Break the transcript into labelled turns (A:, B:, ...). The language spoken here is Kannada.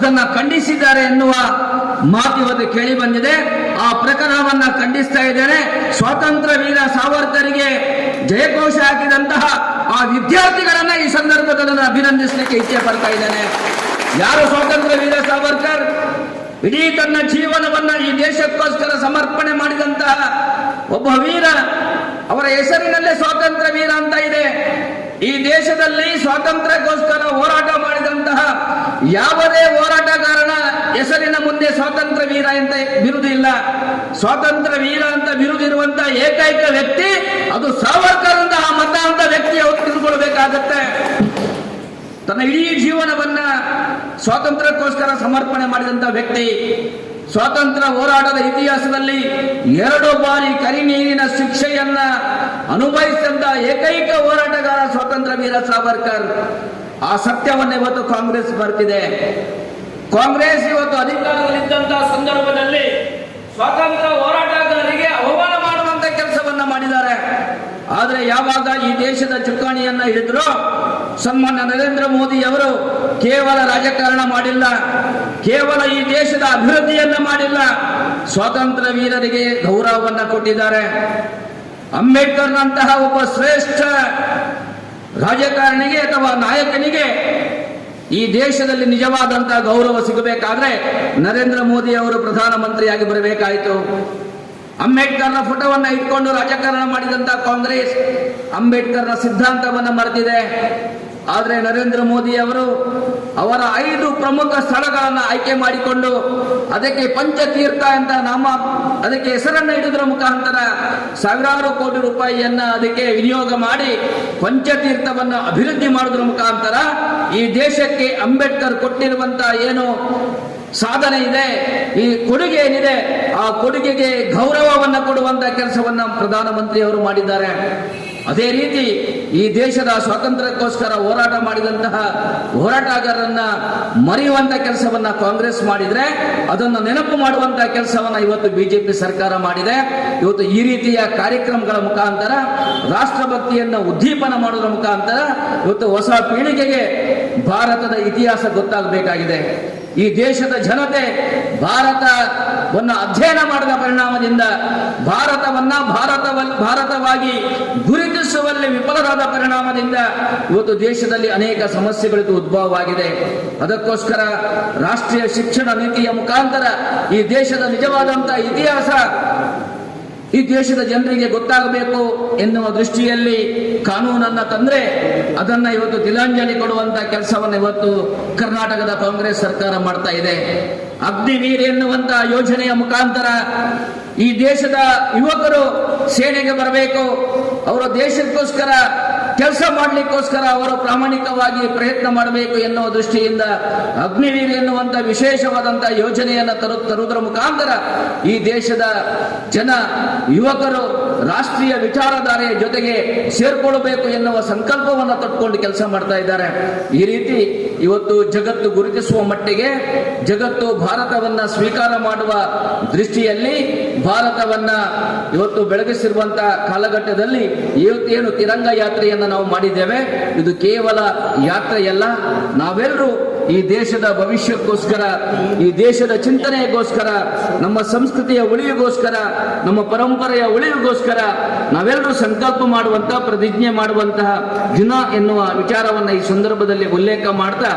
A: ಅದನ್ನ ಖಂಡಿಸಿದ್ದಾರೆ ಎನ್ನುವ ಮಾತು ಇವತ್ತು ಕೇಳಿ ಬಂದಿದೆ. ಆ ಪ್ರಕರಣವನ್ನ ಖಂಡಿಸ್ತಾ ಇದ್ದೇನೆ. ಸ್ವಾತಂತ್ರ್ಯ ವೀರ ಸಾವರ್ಕರ್ಗೆ ಜಯಘೋಷ ಹಾಕಿದಂತಹ ಆ ವಿದ್ಯಾರ್ಥಿಗಳನ್ನ ಈ ಸಂದರ್ಭದಲ್ಲಿ ಅಭಿನಂದಿಸಲಿಕ್ಕೆ ಇಚ್ಛೆ ಪಡ್ತಾ ಇದ್ದೇನೆ. ಯಾರು ಸ್ವಾತಂತ್ರ್ಯ ವೀರ ಸಾವರ್ಕರ್? ಇಡೀ ತನ್ನ ಜೀವನವನ್ನ ಈ ದೇಶಕ್ಕೋಸ್ಕರ ಸಮರ್ಪಣೆ ಮಾಡಿದಂತಹ ಒಬ್ಬ ವೀರ. ಅವರ ಹೆಸರಿನಲ್ಲೇ ಸ್ವಾತಂತ್ರ್ಯ ವೀರ ಅಂತ ಇದೆ. ಈ ದೇಶದಲ್ಲಿ ಸ್ವಾತಂತ್ರ್ಯಕ್ಕೋಸ್ಕರ ಹೋರಾಟ ಮಾಡಿದಂತಹ ಯಾವುದೇ ಹೋರಾಟಗಾರನ ಹೆಸರಿನ ಮುಂದೆ ಸ್ವಾತಂತ್ರ್ಯ ವೀರ ಅಂತ ಬಿರುದಿಲ್ಲ. ಸ್ವಾತಂತ್ರ್ಯ ವೀರ ಅಂತ ಬಿರುದಿರುವಂತಹ ಏಕೈಕ ವ್ಯಕ್ತಿ ಅದು ಸಾವರ್ಕರ್ ಅಂತ ಆ ಮತ ಅಂತ ವ್ಯಕ್ತಿ ಅವರು ತಿಳ್ಕೊಳ್ಬೇಕಾಗತ್ತೆ. ತನ್ನ ಇಡೀ ಜೀವನವನ್ನ ಸ್ವಾತಂತ್ರ್ಯಕ್ಕೋಸ್ಕರ ಸಮರ್ಪಣೆ ಮಾಡಿದಂತಹ ವ್ಯಕ್ತಿ. ಸ್ವಾತಂತ್ರ್ಯ ಹೋರಾಟದ ಇತಿಹಾಸದಲ್ಲಿ 2 ಬಾರಿ ಕರಿನೀರಿನ ಶಿಕ್ಷೆಯನ್ನ ಅನುಭವಿಸಿದಂತ ಏಕೈಕ ಹೋರಾಟಗಾರ ಸ್ವಾತಂತ್ರ್ಯ ವೀರ ಸಾವರ್ಕರ್. ಆ ಸತ್ಯವನ್ನ ಇವತ್ತು ಕಾಂಗ್ರೆಸ್ ಬರ್ತಿದೆ. ಕಾಂಗ್ರೆಸ್ ಇವತ್ತು ಅಧಿಕಾರದಲ್ಲಿದ್ದಂತಹ ಸಂದರ್ಭದಲ್ಲಿ ಸ್ವಾತಂತ್ರ್ಯ ಹೋರಾಟಗಾರರಿಗೆ ಅವಮಾನ ಮಾಡುವಂತ ಕೆಲಸವನ್ನ ಮಾಡಿದ್ದಾರೆ. ಆದರೆ ಯಾವಾಗ ಈ ದೇಶದ ಚುಕ್ಕಾಣಿಯನ್ನ ಹಿಡಿದ್ರು, ಸನ್ಮಾನ್ಯ ನರೇಂದ್ರ ಮೋದಿ ಅವರು ಕೇವಲ ರಾಜಕಾರಣ ಮಾಡಿಲ್ಲ, ಕೇವಲ ಈ ದೇಶದ ಅಭಿವೃದ್ಧಿಯನ್ನ ಮಾಡಿಲ್ಲ, ಸ್ವಾತಂತ್ರ್ಯ ವೀರರಿಗೆ ಗೌರವವನ್ನ ಕೊಟ್ಟಿದ್ದಾರೆ. ಅಂಬೇಡ್ಕರ್ನಂತಹ ಒಬ್ಬ ಶ್ರೇಷ್ಠ ರಾಜಕಾರಣಿಗೆ ಅಥವಾ ನಾಯಕನಿಗೆ ಈ ದೇಶದಲ್ಲಿ ನಿಜವಾದಂತಹ ಗೌರವ ಸಿಗಬೇಕಾದ್ರೆ ನರೇಂದ್ರ ಮೋದಿ ಅವರು ಪ್ರಧಾನಮಂತ್ರಿಯಾಗಿ ಬರಬೇಕಾಯಿತು. ಅಂಬೇಡ್ಕರ್ನ ಫೋಟೋವನ್ನ ಇಟ್ಕೊಂಡು ರಾಜಕಾರಣ ಮಾಡಿದಂತಹ ಕಾಂಗ್ರೆಸ್ ಅಂಬೇಡ್ಕರ್ನ ಸಿದ್ಧಾಂತವನ್ನ ಮರೆತಿದೆ. ಆದರೆ ನರೇಂದ್ರ ಮೋದಿ ಅವರು ಅವರ 5 ಪ್ರಮುಖ ಸ್ಥಳಗಳನ್ನು ಆಯ್ಕೆ ಮಾಡಿಕೊಂಡು ಅದಕ್ಕೆ ಪಂಚತೀರ್ಥ ಅಂತ ಅದಕ್ಕೆ ಹೆಸರನ್ನ ಇಡುವುದರ ಮುಖಾಂತರ ಸಾವಿರಾರು ಕೋಟಿ ರೂಪಾಯಿಯನ್ನ ಅದಕ್ಕೆ ವಿನಿಯೋಗ ಮಾಡಿ ಪಂಚತೀರ್ಥವನ್ನು ಅಭಿವೃದ್ಧಿ ಮಾಡುವುದರ ಮುಖಾಂತರ ಈ ದೇಶಕ್ಕೆ ಅಂಬೇಡ್ಕರ್ ಕೊಟ್ಟಿರುವಂತಹ ಏನು ಸಾಧನೆ ಇದೆ, ಈ ಕೊಡುಗೆ ಏನಿದೆ, ಆ ಕೊಡುಗೆಗೆ ಗೌರವವನ್ನು ಕೊಡುವಂತಹ ಕೆಲಸವನ್ನ ಪ್ರಧಾನಮಂತ್ರಿ ಅವರು ಮಾಡಿದ್ದಾರೆ. ಅದೇ ರೀತಿ ಈ ದೇಶದ ಸ್ವಾತಂತ್ರ್ಯಕ್ಕೋಸ್ಕರ ಹೋರಾಟ ಮಾಡಿದಂತಹ ಹೋರಾಟಗಾರರನ್ನ ಮರೆಯುವಂತ ಕೆಲಸವನ್ನ ಕಾಂಗ್ರೆಸ್ ಮಾಡಿದ್ರೆ ಅದನ್ನು ನೆನಪು ಮಾಡುವಂತಹ ಕೆಲಸವನ್ನ ಇವತ್ತು ಬಿಜೆಪಿ ಸರ್ಕಾರ ಮಾಡಿದೆ. ಇವತ್ತು ಈ ರೀತಿಯ ಕಾರ್ಯಕ್ರಮಗಳ ಮುಖಾಂತರ ರಾಷ್ಟ್ರಭಕ್ತಿಯನ್ನ ಉದ್ದೀಪನ ಮಾಡುವುದರ ಮುಖಾಂತರ ಇವತ್ತು ಹೊಸ ಪೀಳಿಗೆಗೆ ಭಾರತದ ಇತಿಹಾಸ ಗೊತ್ತಾಗಬೇಕಾಗಿದೆ. ಈ ದೇಶದ ಜನತೆ ಭಾರತವನ್ನು ಅಧ್ಯಯನ ಮಾಡಿದ ಪರಿಣಾಮದಿಂದ ಭಾರತವಾಗಿ ಗುರುತಿಸುವಲ್ಲಿ ವಿಫಲರಾದ ಪರಿಣಾಮದಿಂದ ಇವತ್ತು ದೇಶದಲ್ಲಿ ಅನೇಕ ಸಮಸ್ಯೆಗಳು ಉದ್ಭವವಾಗಿದೆ. ಅದಕ್ಕೋಸ್ಕರ ರಾಷ್ಟ್ರೀಯ ಶಿಕ್ಷಣ ನೀತಿಯ ಮುಖಾಂತರ ಈ ದೇಶದ ನಿಜವಾದಂತಹ ಇತಿಹಾಸ ಈ ದೇಶದ ಜನರಿಗೆ ಗೊತ್ತಾಗಬೇಕು ಎನ್ನುವ ದೃಷ್ಟಿಯಲ್ಲಿ ಕಾನೂನನ್ನ ತಂದ್ರೆ ಅದನ್ನ ಇವತ್ತು ತಿಲಾಂಜಲಿ ಕೊಡುವಂತ ಕೆಲಸವನ್ನು ಇವತ್ತು ಕರ್ನಾಟಕದ ಕಾಂಗ್ರೆಸ್ ಸರ್ಕಾರ ಮಾಡ್ತಾ ಇದೆ. ಅಗ್ನಿವೀರ್ ಎನ್ನುವಂತ ಯೋಜನೆಯ ಮುಖಾಂತರ ಈ ದೇಶದ ಯುವಕರು ಸೇನೆಗೆ ಬರಬೇಕು, ಅವರು ದೇಶಕ್ಕೋಸ್ಕರ ಕೆಲಸ ಮಾಡಲಿಕ್ಕೋಸ್ಕರ ಅವರು ಪ್ರಾಮಾಣಿಕವಾಗಿ ಪ್ರಯತ್ನ ಮಾಡಬೇಕು ಎನ್ನುವ ದೃಷ್ಟಿಯಿಂದ ಅಗ್ನಿವೀರ್ ಎನ್ನುವಂತ ವಿಶೇಷವಾದಂತಹ ಯೋಜನೆಯನ್ನು ತರುವುದರ ಮುಖಾಂತರ ಈ ದೇಶದ ಯುವಕರು ರಾಷ್ಟ್ರೀಯ ವಿಚಾರಧಾರೆಯ ಜೊತೆಗೆ ಸೇರ್ಕೊಳ್ಬೇಕು ಎನ್ನುವ ಸಂಕಲ್ಪವನ್ನು ತೊಟ್ಕೊಂಡು ಕೆಲಸ ಮಾಡ್ತಾ ಇದ್ದಾರೆ. ಈ ರೀತಿ ಇವತ್ತು ಜಗತ್ತು ಗುರುತಿಸುವ ಮಟ್ಟಿಗೆ ಜಗತ್ತು ಭಾರತವನ್ನ ಸ್ವೀಕಾರ ಮಾಡುವ ದೃಷ್ಟಿಯಲ್ಲಿ ಭಾರತವನ್ನ ಇವತ್ತು ಬೆಳಗಿಸಿರುವಂತಹ ಕಾಲಘಟ್ಟದಲ್ಲಿ ಇವತ್ತೇನು ತಿರಂಗ ಯಾತ್ರೆಯನ್ನು ನಾವು ಮಾಡಿದ್ದೇವೆ, ಇದು ಕೇವಲ ಯಾತ್ರೆಯಲ್ಲ. ನಾವೆಲ್ಲರೂ ಈ ದೇಶದ ಭವಿಷ್ಯಕ್ಕೋಸ್ಕರ, ಈ ದೇಶದ ಚಿಂತನೆಗೋಸ್ಕರ, ನಮ್ಮ ಸಂಸ್ಕೃತಿಯ ಉಳಿವಿಗೋಸ್ಕರ, ನಮ್ಮ ಪರಂಪರೆಯ ಉಳಿವಿಗೋಸ್ಕರ ನಾವೆಲ್ಲರೂ ಸಂಕಲ್ಪ ಮಾಡುವಂತಹ, ಪ್ರತಿಜ್ಞೆ ಮಾಡುವಂತಹ ದಿನ ಎನ್ನುವ ವಿಚಾರವನ್ನು ಈ ಸಂದರ್ಭದಲ್ಲಿ ಉಲ್ಲೇಖ ಮಾಡ್ತಾ